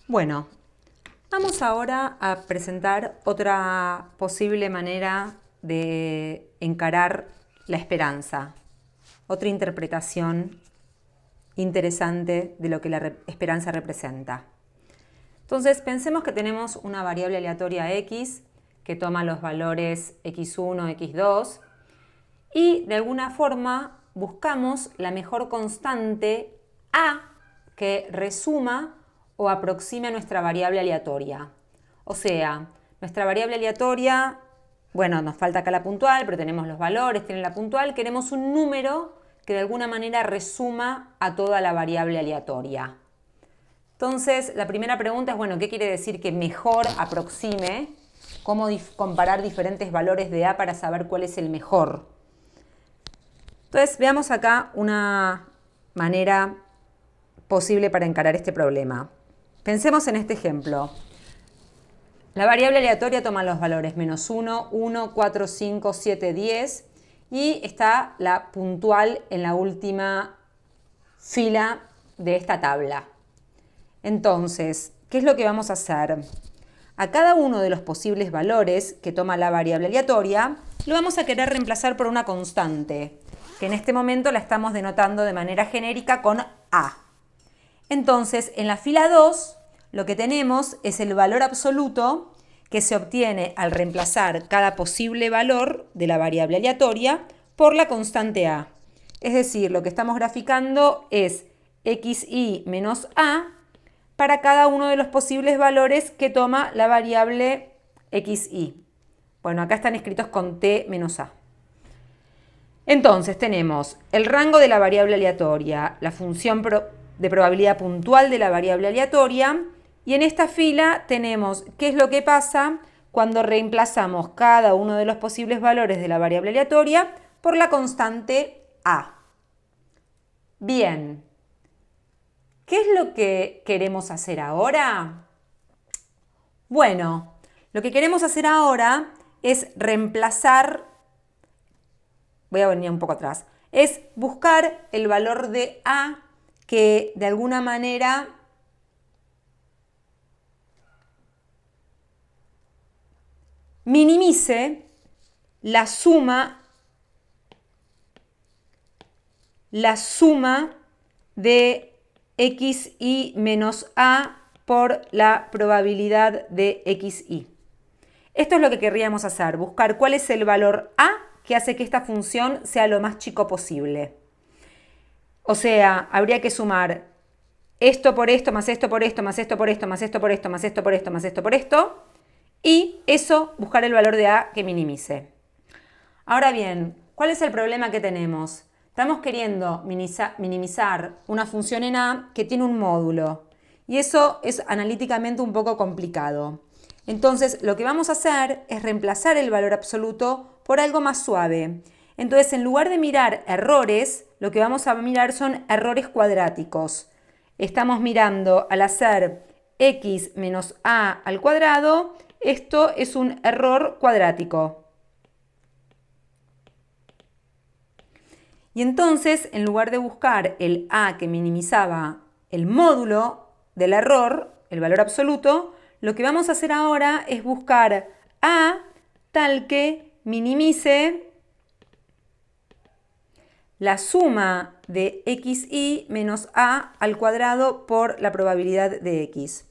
Bueno, vamos ahora a presentar otra posible manera de encarar la esperanza, otra interpretación interesante de lo que la esperanza representa. Entonces, pensemos que tenemos una variable aleatoria x que toma los valores x1, x2 y de alguna forma buscamos la mejor constante a que resuma o aproxime a nuestra variable aleatoria. O sea, nuestra variable aleatoria, bueno, nos falta acá la puntual, pero tenemos los valores, tiene la puntual, queremos un número que de alguna manera resuma a toda la variable aleatoria. Entonces, la primera pregunta es, bueno, ¿qué quiere decir que mejor aproxime? ¿Cómo comparar diferentes valores de a para saber cuál es el mejor? Entonces, veamos acá una manera posible para encarar este problema. Pensemos en este ejemplo. La variable aleatoria toma los valores menos 1, 1, 4, 5, 7, 10 y está la puntual en la última fila de esta tabla. Entonces, ¿qué es lo que vamos a hacer? A cada uno de los posibles valores que toma la variable aleatoria, lo vamos a querer reemplazar por una constante, que en este momento la estamos denotando de manera genérica con A. Entonces, en la fila 2, lo que tenemos es el valor absoluto que se obtiene al reemplazar cada posible valor de la variable aleatoria por la constante A. Es decir, lo que estamos graficando es xi menos A para cada uno de los posibles valores que toma la variable xi. Bueno, acá están escritos con t menos a. Entonces tenemos el rango de la variable aleatoria, la función de probabilidad puntual de la variable aleatoria y en esta fila tenemos qué es lo que pasa cuando reemplazamos cada uno de los posibles valores de la variable aleatoria por la constante a. Bien. ¿Qué es lo que queremos hacer ahora? Bueno, lo que queremos hacer ahora es reemplazar, voy a venir un poco atrás, es buscar el valor de A que de alguna manera minimice la suma de xi menos a por la probabilidad de xi. Esto es lo que querríamos hacer, buscar cuál es el valor a que hace que esta función sea lo más chico posible. O sea, habría que sumar esto por esto, más esto por esto, más esto por esto, más esto por esto, más esto por esto, más esto por esto, y eso, buscar el valor de a que minimice. Ahora bien, ¿cuál es el problema que tenemos? Estamos queriendo minimizar una función en A que tiene un módulo y eso es analíticamente un poco complicado. Entonces, lo que vamos a hacer es reemplazar el valor absoluto por algo más suave. Entonces, en lugar de mirar errores, lo que vamos a mirar son errores cuadráticos. Estamos mirando al hacer x menos a al cuadrado, esto es un error cuadrático. Y entonces, en lugar de buscar el a que minimizaba el módulo del error, el valor absoluto, lo que vamos a hacer ahora es buscar a tal que minimice la suma de xi menos a al cuadrado por la probabilidad de x.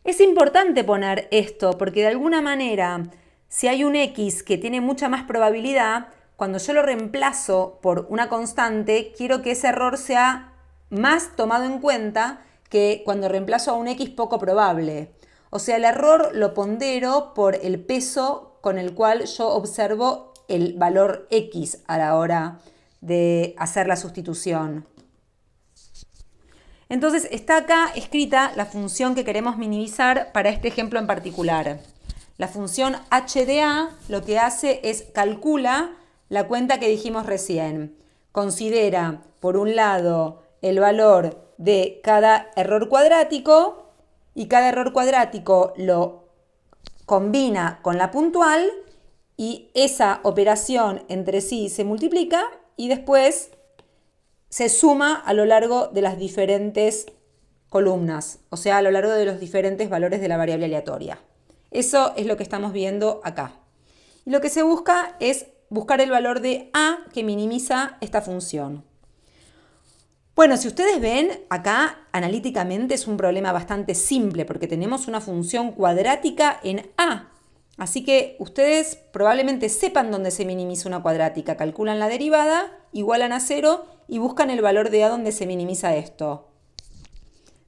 Es importante poner esto porque de alguna manera, si hay un x que tiene mucha más probabilidad, cuando yo lo reemplazo por una constante, quiero que ese error sea más tomado en cuenta que cuando reemplazo a un x poco probable. O sea, el error lo pondero por el peso con el cual yo observo el valor x a la hora de hacer la sustitución. Entonces está acá escrita la función que queremos minimizar para este ejemplo en particular. La función h de a lo que hace es calcula la cuenta que dijimos recién. Considera, por un lado, el valor de cada error cuadrático y cada error cuadrático lo combina con la puntual y esa operación entre sí se multiplica y después se suma a lo largo de las diferentes columnas, o sea, a lo largo de los diferentes valores de la variable aleatoria. Eso es lo que estamos viendo acá. Y lo que se busca es buscar el valor de A que minimiza esta función. Bueno, si ustedes ven, acá analíticamente es un problema bastante simple porque tenemos una función cuadrática en A. Así que ustedes probablemente sepan dónde se minimiza una cuadrática. Calculan la derivada, igualan a 0 y buscan el valor de A donde se minimiza esto.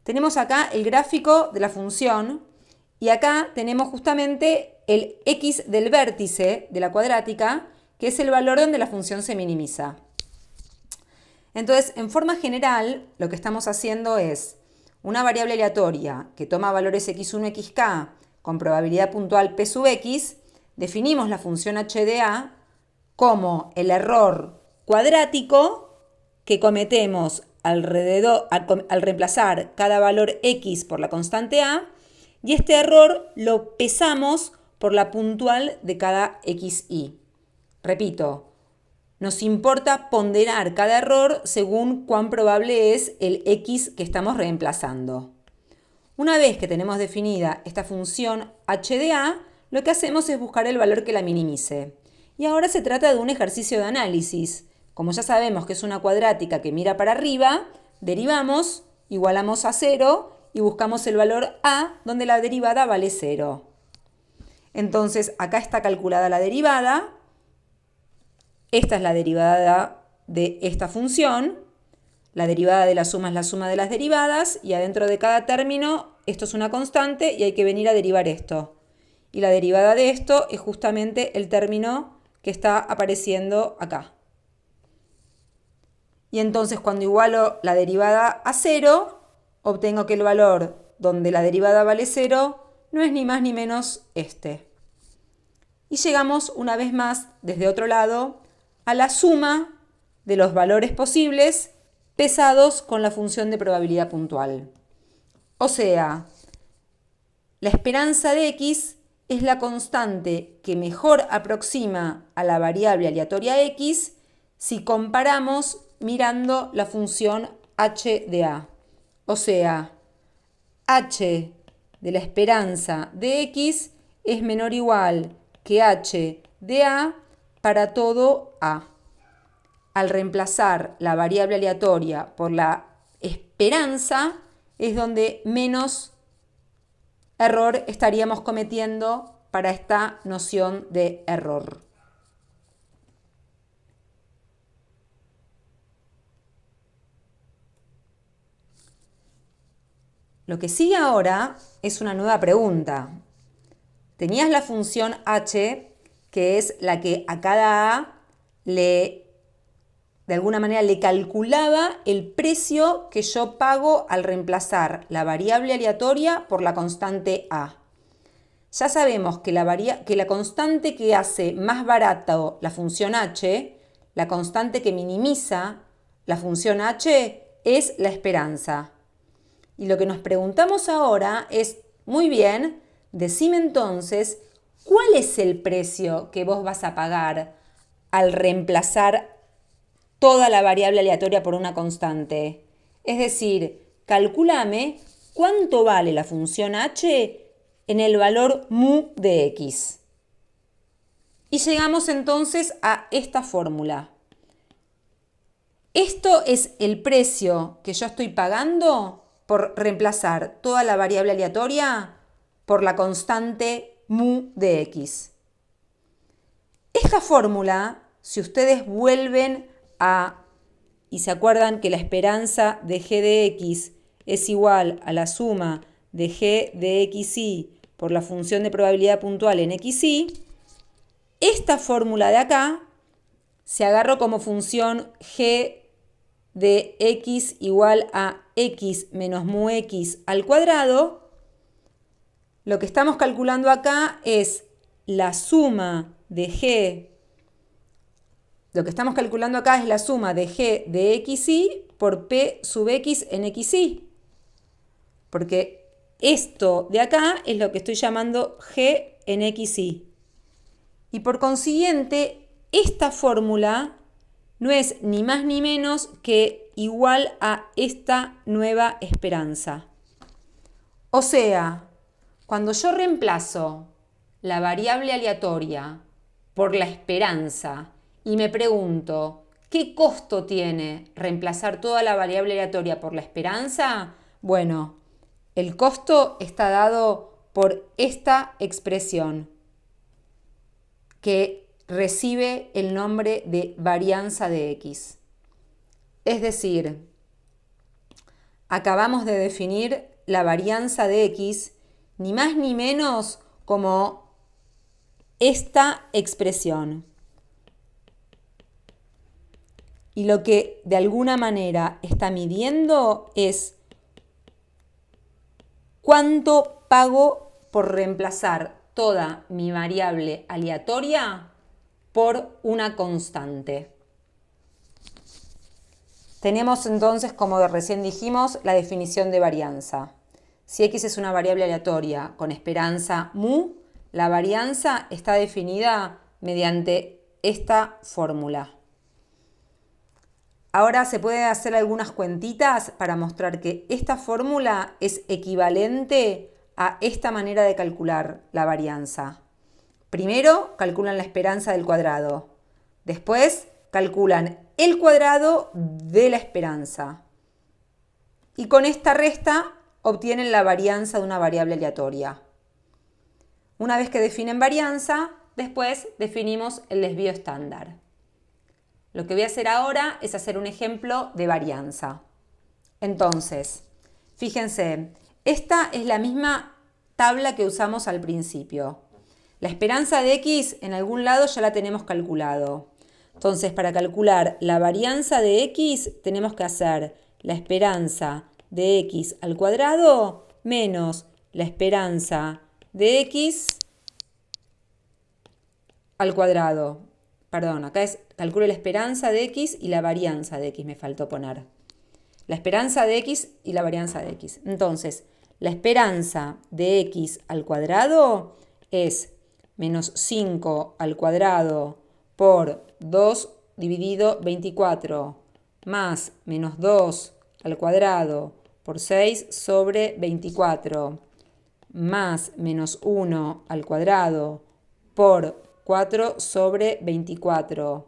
Tenemos acá el gráfico de la función y acá tenemos justamente el x del vértice de la cuadrática, que es el valor donde la función se minimiza. Entonces, en forma general, lo que estamos haciendo es una variable aleatoria que toma valores x1, xk con probabilidad puntual p sub x, definimos la función h de a como el error cuadrático que cometemos al reemplazar cada valor x por la constante a, y este error lo pesamos por la puntual de cada xi. Repito, nos importa ponderar cada error según cuán probable es el x que estamos reemplazando. Una vez que tenemos definida esta función h de a, lo que hacemos es buscar el valor que la minimice. Y ahora se trata de un ejercicio de análisis. Como ya sabemos que es una cuadrática que mira para arriba, derivamos, igualamos a 0 y buscamos el valor a donde la derivada vale 0. Entonces acá está calculada la derivada. Esta es la derivada de esta función. La derivada de la suma es la suma de las derivadas y adentro de cada término esto es una constante y hay que venir a derivar esto. Y la derivada de esto es justamente el término que está apareciendo acá. Y entonces cuando igualo la derivada a 0, obtengo que el valor donde la derivada vale 0 no es ni más ni menos este. Y llegamos una vez más desde otro lado a la suma de los valores posibles pesados con la función de probabilidad puntual. O sea, la esperanza de x es la constante que mejor aproxima a la variable aleatoria x si comparamos mirando la función h de a. O sea, h de la esperanza de x es menor o igual que h de a para todo a. Al reemplazar la variable aleatoria por la esperanza es donde menos error estaríamos cometiendo para esta noción de error. Lo que sigue ahora es una nueva pregunta. Tenías la función h, que es la que a cada a de alguna manera le calculaba el precio que yo pago al reemplazar la variable aleatoria por la constante a. Ya sabemos que la constante que hace más barato la función h, la constante que minimiza la función h, es la esperanza. Y lo que nos preguntamos ahora es, muy bien, decime entonces, ¿cuál es el precio que vos vas a pagar al reemplazar toda la variable aleatoria por una constante? Es decir, calculame cuánto vale la función h en el valor mu de x. Y llegamos entonces a esta fórmula. Esto es el precio que yo estoy pagando por reemplazar toda la variable aleatoria por la constante mu de x. Esta fórmula, si ustedes vuelven y se acuerdan que la esperanza de g de x es igual a la suma de g de xy por la función de probabilidad puntual en xy, esta fórmula de acá se agarró como función g de x igual a x menos mu x al cuadrado. Lo que estamos calculando acá es la suma de g. Lo que estamos calculando acá es la suma de g de xy por p sub x en xy. Porque esto de acá es lo que estoy llamando g en xy. Y por consiguiente, esta fórmula no es ni más ni menos que igual a esta nueva esperanza. O sea, cuando yo reemplazo la variable aleatoria por la esperanza y me pregunto, ¿qué costo tiene reemplazar toda la variable aleatoria por la esperanza? Bueno, el costo está dado por esta expresión que recibe el nombre de varianza de x. Es decir, acabamos de definir la varianza de x ni más ni menos como esta expresión. Y lo que de alguna manera está midiendo es cuánto pago por reemplazar toda mi variable aleatoria por una constante. Tenemos entonces, como recién dijimos, la definición de varianza. Si x es una variable aleatoria con esperanza mu, la varianza está definida mediante esta fórmula. Ahora se pueden hacer algunas cuentitas para mostrar que esta fórmula es equivalente a esta manera de calcular la varianza. Primero calculan la esperanza del cuadrado. Después calculan el cuadrado de la esperanza. Y con esta resta obtienen la varianza de una variable aleatoria. Una vez que definen varianza, después definimos el desvío estándar. Lo que voy a hacer ahora es hacer un ejemplo de varianza. Entonces, fíjense, esta es la misma tabla que usamos al principio. La esperanza de x en algún lado ya la tenemos calculado. Entonces, para calcular la varianza de x, tenemos que hacer la esperanza de x al cuadrado menos la esperanza de x al cuadrado. Perdón, acá calculo la esperanza de x y la varianza de x, me faltó poner. La esperanza de x y la varianza de x. Entonces, la esperanza de x al cuadrado es menos 5 al cuadrado por 2 dividido 24 más menos 2 al cuadrado por 6 sobre 24 más menos 1 al cuadrado por 4 sobre 24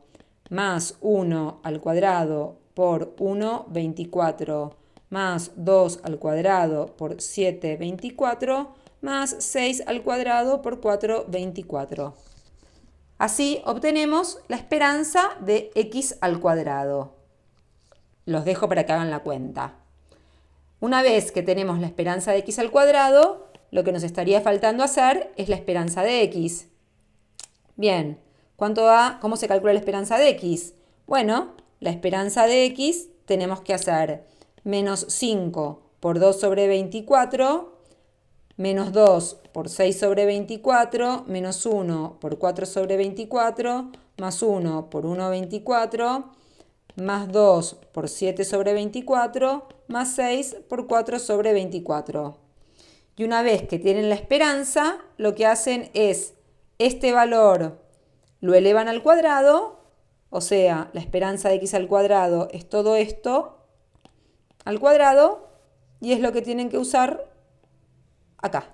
más 1 al cuadrado por 1, 24 más 2 al cuadrado por 7, 24 más 6 al cuadrado por 4, 24. Así obtenemos la esperanza de x al cuadrado. Los dejo para que hagan la cuenta. Una vez que tenemos la esperanza de x al cuadrado, lo que nos estaría faltando hacer es la esperanza de x. Bien, ¿cuánto da? ¿Cómo se calcula la esperanza de x? Bueno, la esperanza de x tenemos que hacer menos 5 por 2 sobre 24, menos 2 por 6 sobre 24, menos 1 por 4 sobre 24, más 1 por 1, 24, más 2 por 7 sobre 24, más 6 por 4 sobre 24. Y una vez que tienen la esperanza, lo que hacen es este valor lo elevan al cuadrado, o sea, la esperanza de x al cuadrado es todo esto al cuadrado, y es lo que tienen que usar acá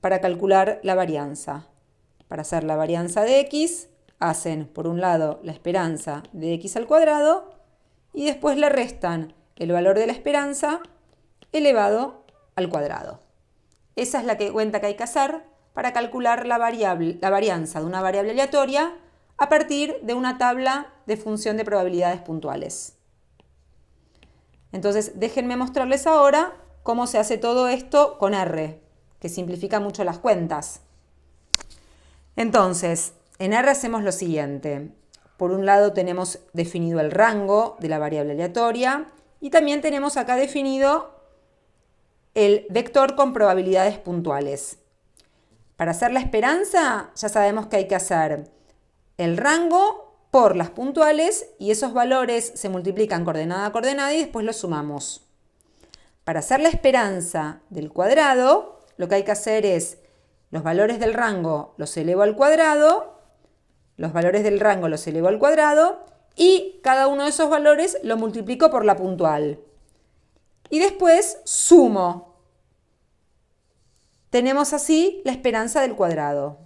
para calcular la varianza. Para hacer la varianza de x, hacen por un lado la esperanza de x al cuadrado y después le restan el valor de la esperanza elevado al cuadrado. Esa es la cuenta que hay que hacer para calcular la varianza de una variable aleatoria a partir de una tabla de función de probabilidades puntuales. Entonces, déjenme mostrarles ahora cómo se hace todo esto con R, que simplifica mucho las cuentas. Entonces, en R hacemos lo siguiente. Por un lado tenemos definido el rango de la variable aleatoria y también tenemos acá definido el vector con probabilidades puntuales. Para hacer la esperanza ya sabemos que hay que hacer el rango por las puntuales y esos valores se multiplican coordenada a coordenada y después los sumamos. Para hacer la esperanza del cuadrado, lo que hay que hacer es los valores del rango los elevo al cuadrado, los valores del rango los elevo al cuadrado y cada uno de esos valores lo multiplico por la puntual. Y después sumo Tenemos así la esperanza del cuadrado.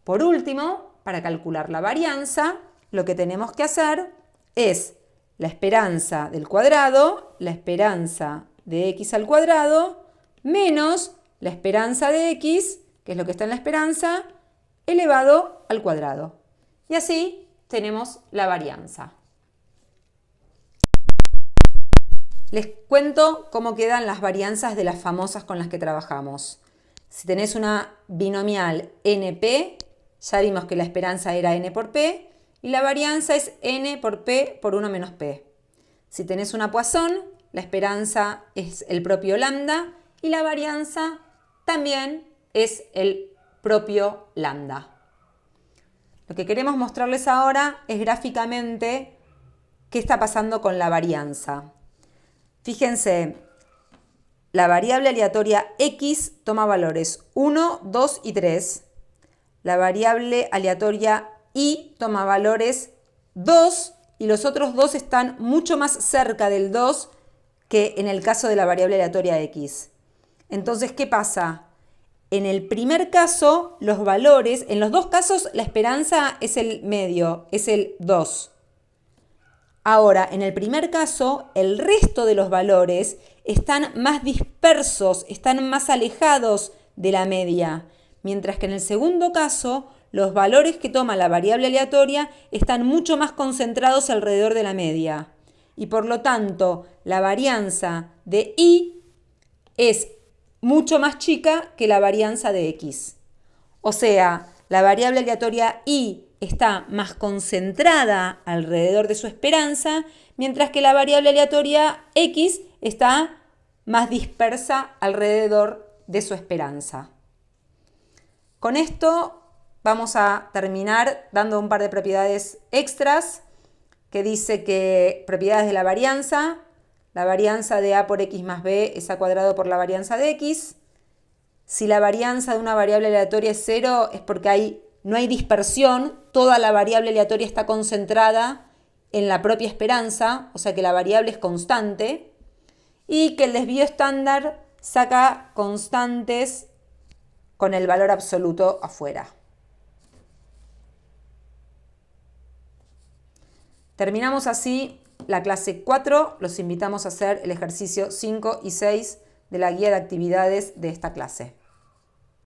Por último, para calcular la varianza, lo que tenemos que hacer es la esperanza del cuadrado, la esperanza de x al cuadrado, menos la esperanza de x, que es lo que está en la esperanza, elevado al cuadrado. Y así tenemos la varianza. Les cuento cómo quedan las varianzas de las famosas con las que trabajamos. Si tenés una binomial NP, ya vimos que la esperanza era n por p y la varianza es n por p por 1 menos p. Si tenés una Poisson, la esperanza es el propio lambda y la varianza también es el propio lambda. Lo que queremos mostrarles ahora es gráficamente qué está pasando con la varianza. Fíjense, la variable aleatoria x toma valores 1, 2 y 3. La variable aleatoria y toma valores 2 y los otros dos están mucho más cerca del 2 que en el caso de la variable aleatoria x. Entonces, ¿qué pasa? En el primer caso, los valores, en los dos casos la esperanza es el medio, es el 2. Ahora, en el primer caso, el resto de los valores están más dispersos, están más alejados de la media, mientras que en el segundo caso, los valores que toma la variable aleatoria están mucho más concentrados alrededor de la media. Y por lo tanto, la varianza de y es mucho más chica que la varianza de x. O sea, la variable aleatoria y está más concentrada alrededor de su esperanza, mientras que la variable aleatoria x está más dispersa alrededor de su esperanza. Con esto vamos a terminar dando un par de propiedades extras que dice que propiedades de la varianza de a por x más b es a cuadrado por la varianza de x. Si la varianza de una variable aleatoria es 0 es porque no hay dispersión, toda la variable aleatoria está concentrada en la propia esperanza, o sea que la variable es constante, y que el desvío estándar saca constantes con el valor absoluto afuera. Terminamos así la clase 4, los invitamos a hacer el ejercicio 5 y 6 de la guía de actividades de esta clase.